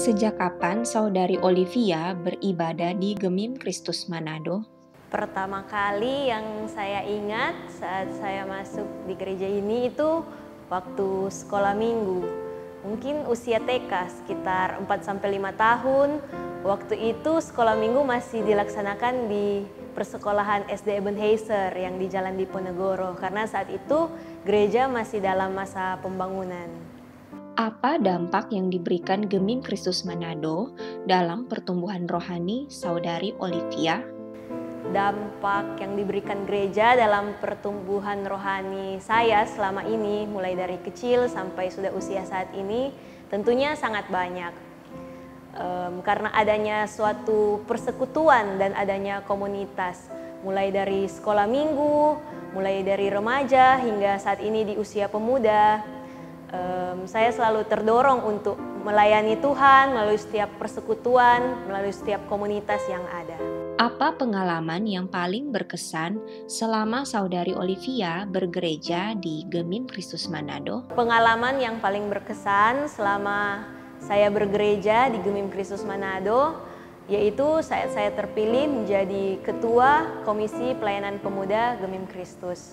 Sejak kapan Saudari Olivia beribadah di Gemim Kristus Manado? Pertama kali yang saya ingat saat saya masuk di gereja ini itu waktu sekolah minggu. Mungkin usia TK sekitar 4-5 tahun. Waktu itu sekolah minggu masih dilaksanakan di persekolahan SD Ebenezer yang di Jalan Diponegoro. Karena saat itu gereja masih dalam masa pembangunan. Apa dampak yang diberikan Gemim Kristus Manado dalam pertumbuhan rohani Saudari Olivia? Dampak yang diberikan gereja dalam pertumbuhan rohani saya selama ini, mulai dari kecil sampai sudah usia saat ini, tentunya sangat banyak. Karena adanya suatu persekutuan dan adanya komunitas, mulai dari sekolah minggu, mulai dari remaja hingga saat ini di usia pemuda. Saya selalu terdorong untuk melayani Tuhan melalui setiap persekutuan, melalui setiap komunitas yang ada. Apa pengalaman yang paling berkesan selama Saudari Olivia bergereja di Gemim Kristus Manado? Pengalaman yang paling berkesan selama saya bergereja di Gemim Kristus Manado, yaitu saat saya terpilih menjadi Ketua Komisi Pelayanan Pemuda Gemim Kristus.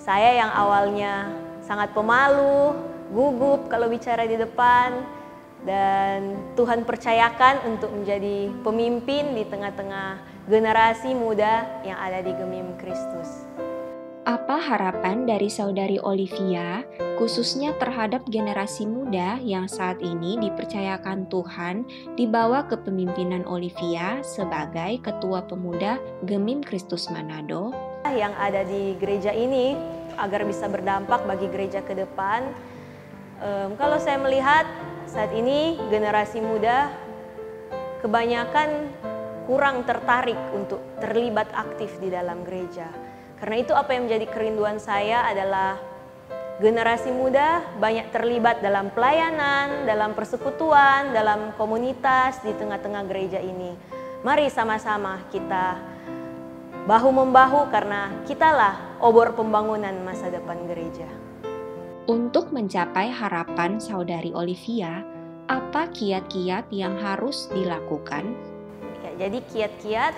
Saya yang awalnya sangat pemalu, gugup kalau bicara di depan, dan Tuhan percayakan untuk menjadi pemimpin di tengah-tengah generasi muda yang ada di Gemim Kristus. Apa harapan dari Saudari Olivia, khususnya terhadap generasi muda yang saat ini dipercayakan Tuhan dibawa kepemimpinan Olivia sebagai Ketua Pemuda Gemim Kristus Manado? Yang ada di gereja ini agar bisa berdampak bagi gereja ke depan. Kalau saya melihat saat ini generasi muda kebanyakan kurang tertarik untuk terlibat aktif di dalam gereja. Karena itu apa yang menjadi kerinduan saya adalah generasi muda banyak terlibat dalam pelayanan, dalam persekutuan, dalam komunitas di tengah-tengah gereja ini. Mari sama-sama kita bahu-membahu karena kitalah obor pembangunan masa depan gereja. Untuk mencapai harapan Saudari Olivia, apa kiat-kiat yang harus dilakukan? Ya, jadi kiat-kiat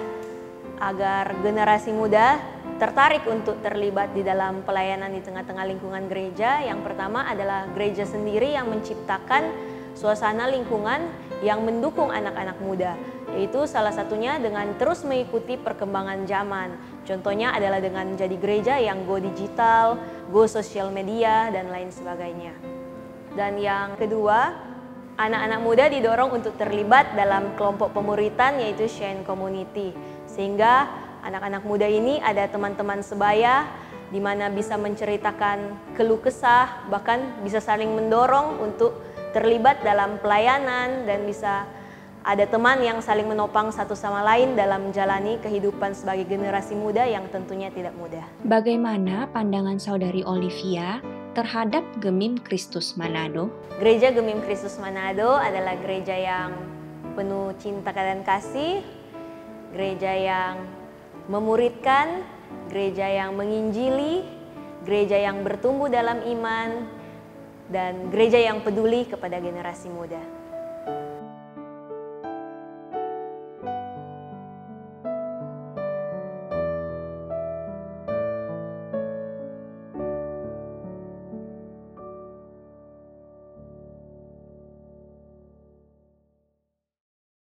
agar generasi muda tertarik untuk terlibat di dalam pelayanan di tengah-tengah lingkungan gereja. Yang pertama adalah gereja sendiri yang menciptakan suasana lingkungan yang mendukung anak-anak muda, yaitu salah satunya dengan terus mengikuti perkembangan zaman. Contohnya adalah dengan menjadi gereja yang go digital, go sosial media, dan lain sebagainya. Dan yang kedua, anak-anak muda didorong untuk terlibat dalam kelompok pemuritan yaitu Shine Community. Sehingga anak-anak muda ini ada teman-teman sebaya di mana bisa menceritakan keluh kesah, bahkan bisa saling mendorong untuk terlibat dalam pelayanan dan bisa ada teman yang saling menopang satu sama lain dalam menjalani kehidupan sebagai generasi muda yang tentunya tidak mudah. Bagaimana pandangan Saudari Olivia terhadap Gemim Kristus Manado? Gereja Gemim Kristus Manado adalah gereja yang penuh cinta dan kasih, gereja yang memuridkan, gereja yang menginjili, gereja yang bertumbuh dalam iman, dan gereja yang peduli kepada generasi muda.